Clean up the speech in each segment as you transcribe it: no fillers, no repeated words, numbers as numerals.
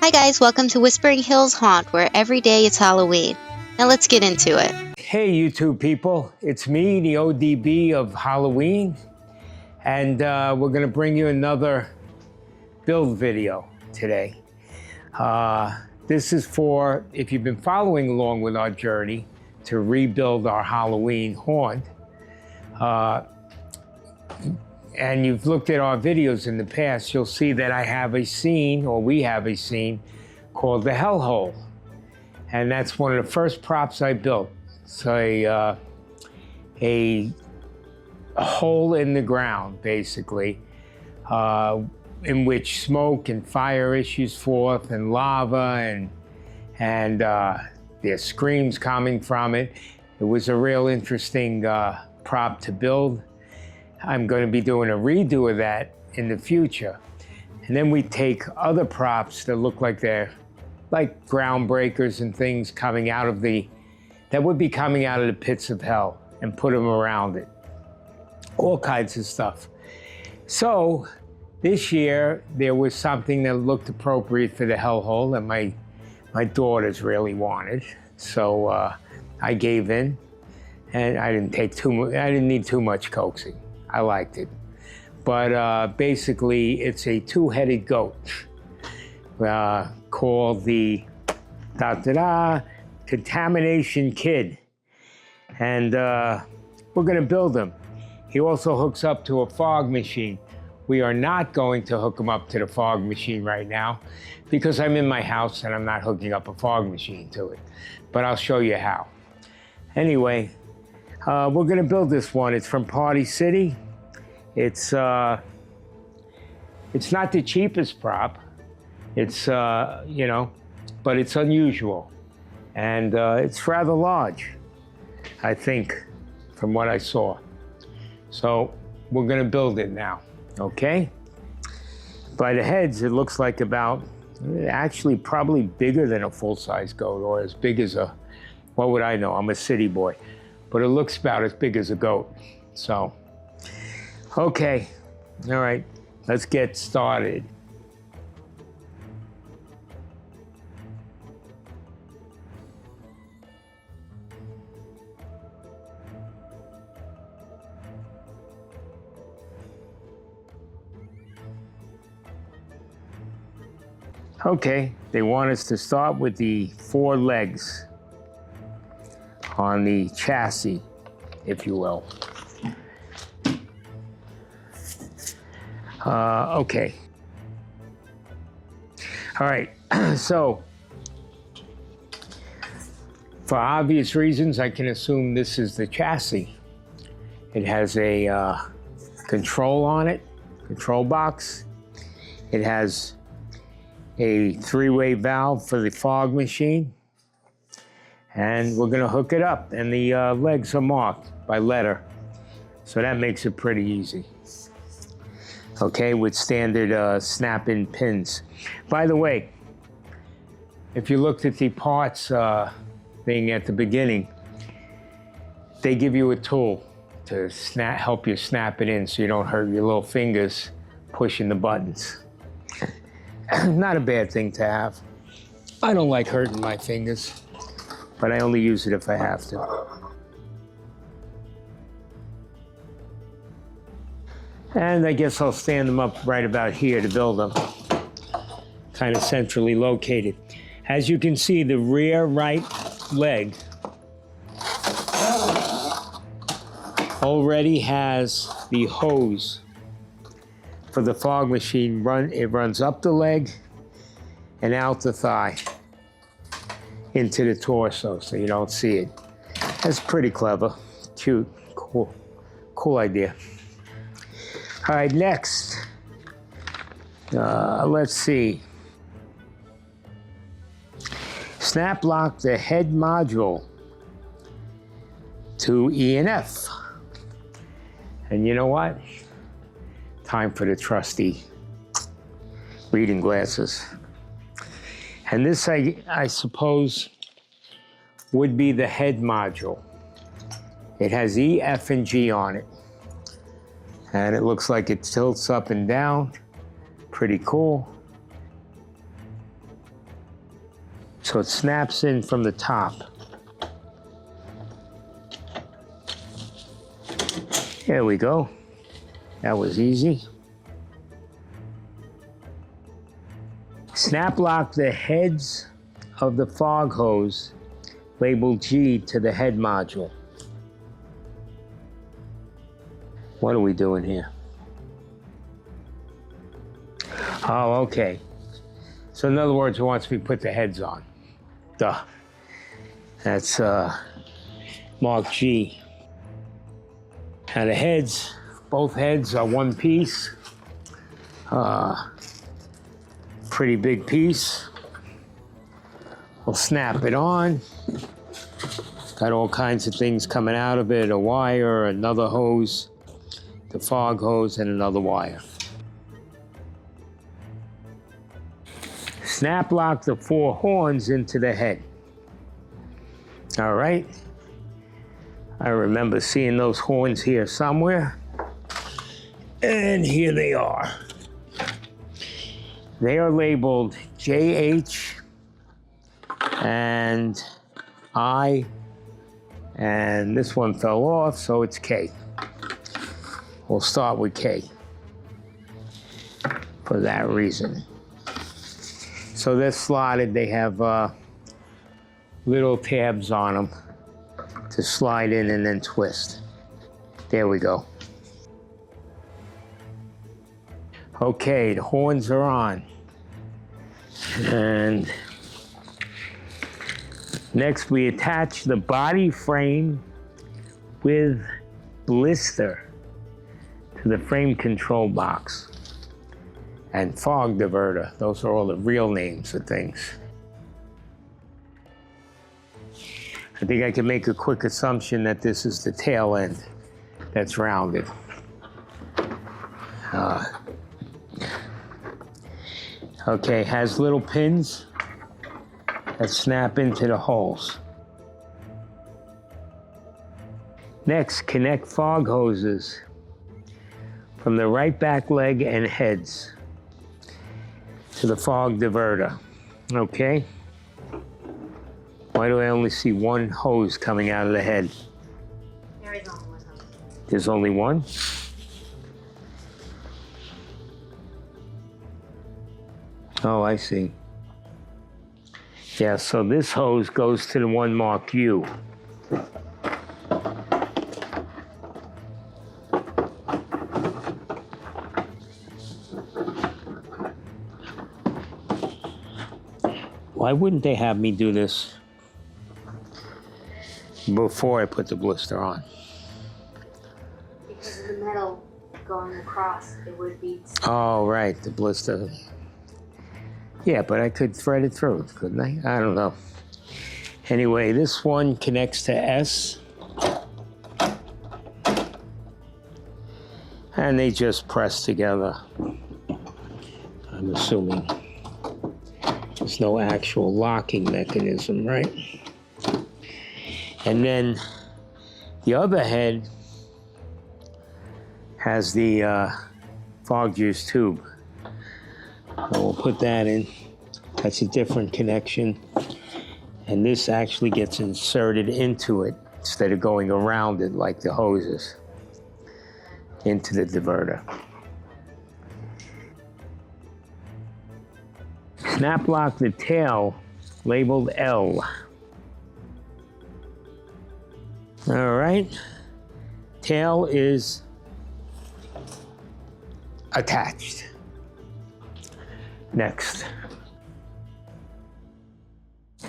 Hi guys, welcome to Whispering Hills Haunt, where every day it's Halloween. Now let's get into it. Hey YouTube people, it's me, the ODB of Halloween, and we're gonna bring you another build video today. This is for, if you've been following along with our journey to rebuild our Halloween haunt, and you've looked at our videos in the past, you'll see that I have a scene, or we have a scene, called the Hellhole. And that's one of the first props I built. It's a hole in the ground, basically, in which smoke and fire issues forth, and lava, and there's screams coming from it. It was a real interesting prop to build. I'm going to be doing a redo of that in the future. And then we take other props that look like they're like groundbreakers and things coming out of that would be coming out of the pits of hell, and put them around it. All kinds of stuff. So this year there was something that looked appropriate for the hellhole that my daughters really wanted. So I gave in, and I didn't need too much coaxing. I liked it. But basically, it's a two-headed goat called the Contamination Kid. And we're gonna build him. He also hooks up to a fog machine. We are not going to hook him up to the fog machine right now because I'm in my house and I'm not hooking up a fog machine to it. But I'll show you how. Anyway, we're gonna build this one. It's from Party City. It's not the cheapest prop. It's, you know, but it's unusual. And it's rather large, I think, from what I saw. So we're gonna build it now, okay? By the heads, it looks like about, actually probably bigger than a full-size goat, or as big as a, what would I know? I'm a city boy. But it looks about as big as a goat, so. Okay, all right, let's get started. Okay, they want us to start with the 4 legs on the chassis, if you will. Okay. All right, so for obvious reasons, I can assume this is the chassis. It has a control on it, control box. It has a 3-way valve for the fog machine. And we're gonna hook it up, and the legs are marked by letter. So that makes it pretty easy. Okay, with standard snap-in pins. By the way, if you looked at the parts thing at the beginning, they give you a tool to help you snap it in so you don't hurt your little fingers pushing the buttons. Not a bad thing to have. I don't like hurting my fingers, but I only use it if I have to. And I guess I'll stand them up right about here to build them. Kind of centrally located. As you can see, the rear right leg already has the hose for the fog machine. It runs up the leg and out the thigh into the torso so you don't see it. That's pretty clever, cute, cool idea. All right, next, let's see. Snap lock the head module to E and F. And you know what? Time for the trusty reading glasses. And this, I suppose, would be the head module. It has E, F, and G on it. And it looks like it tilts up and down. Pretty cool. So it snaps in from the top. There we go. That was easy. Snap lock the heads of the fog hose labeled G to the head module. What are we doing here? Oh, okay. So in other words, it wants me to put the heads on. Duh. That's Mark G. Now the heads, both heads are one piece. Pretty big piece. We'll snap it on. Got all kinds of things coming out of it, a wire, another hose, the fog hose, and another wire. Snap lock the 4 horns into the head. All right. I remember seeing those horns here somewhere. And here they are. They are labeled JH and I, and this one fell off, so it's K. We'll start with K for that reason. So they're slotted. They have little tabs on them to slide in and then twist. There we go. Okay, the horns are on. And next we attach the body frame with blister to the frame control box and fog diverter. Those are all the real names of things. I think I can make a quick assumption that this is the tail end that's rounded. Okay, has little pins that snap into the holes. Next, connect fog hoses from the right back leg and heads to the fog diverter. Okay? Why do I only see one hose coming out of the head? There is only one hose. There's only one? Oh, I see. Yeah, so this hose goes to the one marked U. Why wouldn't they have me do this before I put the blister on? Because of the metal going across, it would be... Oh, right, the blister. Yeah, but I could thread it through, couldn't I? I don't know. Anyway, this one connects to S. And they just press together. I'm assuming. There's no actual locking mechanism, right? And then the other head has the fog juice tube. So we'll put that in. That's a different connection. And this actually gets inserted into it instead of going around it like the hoses into the diverter. Snap lock the tail labeled L. All right. Tail is attached. Next.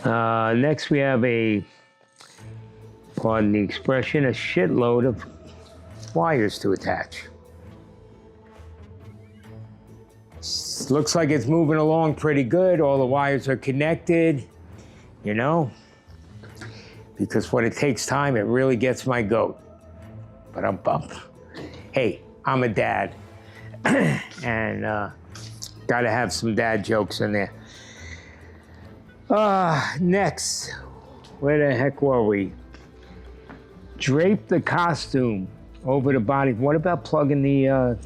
Next we have pardon the expression, a shitload of wires to attach. Looks like it's moving along pretty good. All the wires are connected, you know, because when it takes time, it really gets my goat. But I'm bummed. Hey, I'm a dad, and gotta have some dad jokes in there. Next, where the heck were we? Drape the costume over the body. What about plugging the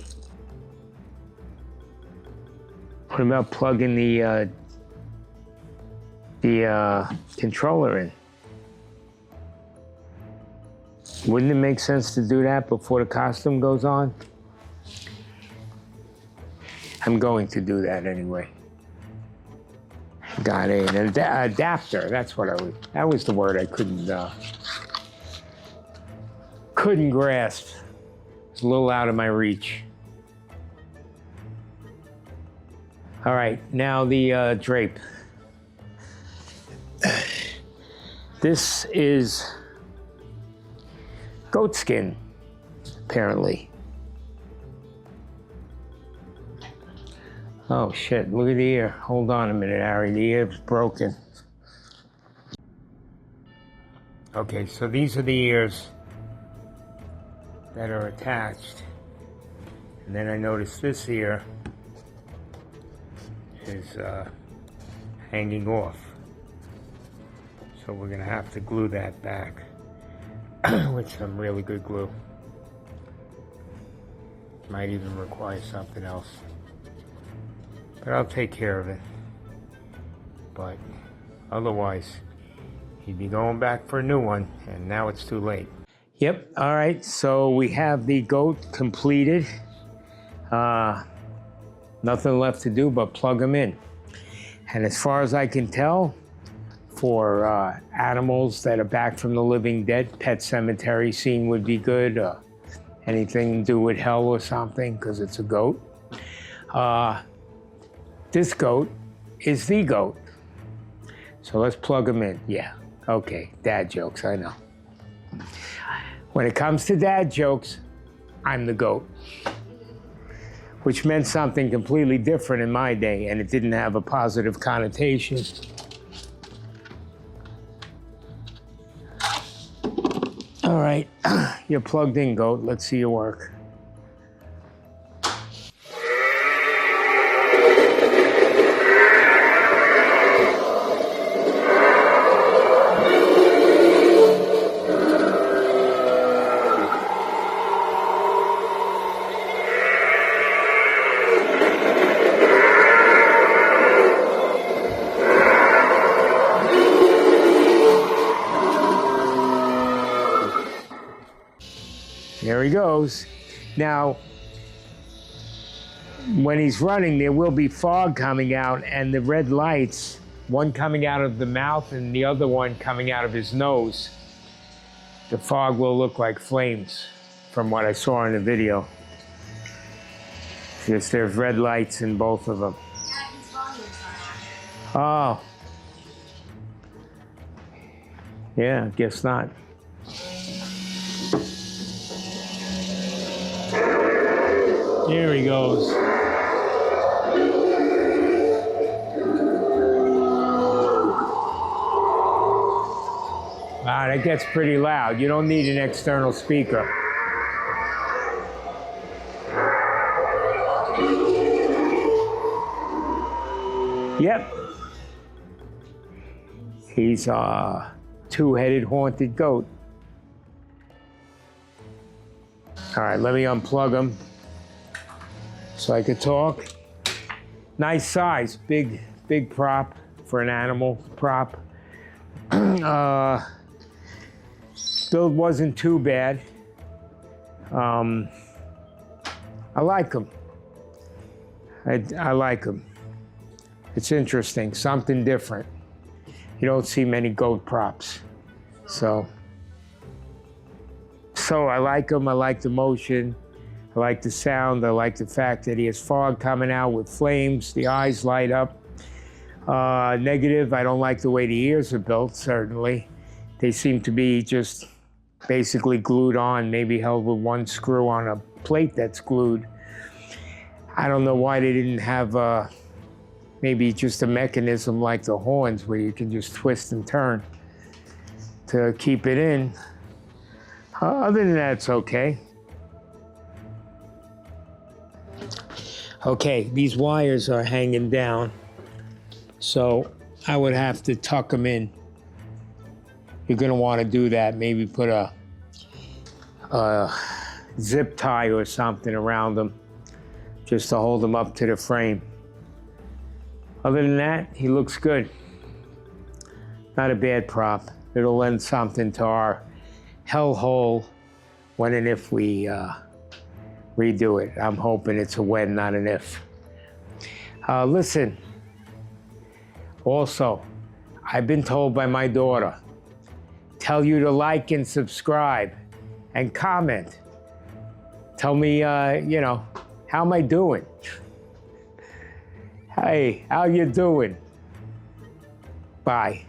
the controller in. Wouldn't it make sense to do that before the costume goes on? I'm going to do that anyway. Got an adapter. That's what that was the word I couldn't grasp. It's a little out of my reach. All right, now the drape. This is goat skin, apparently. Oh shit, look at the ear. Hold on a minute, Harry, the ear's broken. Okay, so these are the ears that are attached. And then I noticed this ear is hanging off. So we're gonna have to glue that back with some really good glue. Might even require something else. But I'll take care of it. But otherwise, he'd be going back for a new one, and now it's too late. Yep, all right, so we have the goat completed. Nothing left to do but plug them in. And as far as I can tell, for animals that are back from the living dead, Pet Cemetery scene would be good. Anything to do with hell or something, because it's a goat. This goat is the goat. So let's plug them in. Yeah, okay, dad jokes, I know. When it comes to dad jokes, I'm the goat. Which meant something completely different in my day, and it didn't have a positive connotation. All right, you're plugged in, goat. Let's see your work. There he goes. Now, when he's running, there will be fog coming out, and the red lights, one coming out of the mouth and the other one coming out of his nose. The fog will look like flames from what I saw in the video. Just there's red lights in both of them. Oh. Yeah, I guess not. Here he goes. Wow, that gets pretty loud. You don't need an external speaker. Yep. He's a two-headed haunted goat. All right, let me unplug him so I could talk. Nice size, big prop for an animal prop. Build wasn't too bad. I like him. I like him. It's interesting, something different. You don't see many goat props. So I like him, I like the motion, I like the sound, I like the fact that he has fog coming out with flames, the eyes light up. Negative, I don't like the way the ears are built, certainly. They seem to be just basically glued on, maybe held with one screw on a plate that's glued. I don't know why they didn't have maybe just a mechanism like the horns where you can just twist and turn to keep it in. Other than that, it's okay. Okay, these wires are hanging down, so I would have to tuck them in. You're gonna want to do that. Maybe put a zip tie or something around them just to hold them up to the frame. Other than that, he looks good. Not a bad prop. It'll lend something to our hellhole when and if we redo it. I'm hoping it's a when, not an if. Listen, also, I've been told by my daughter, tell you to like and subscribe and comment. Tell me, how am I doing? Hey, how you doing? Bye.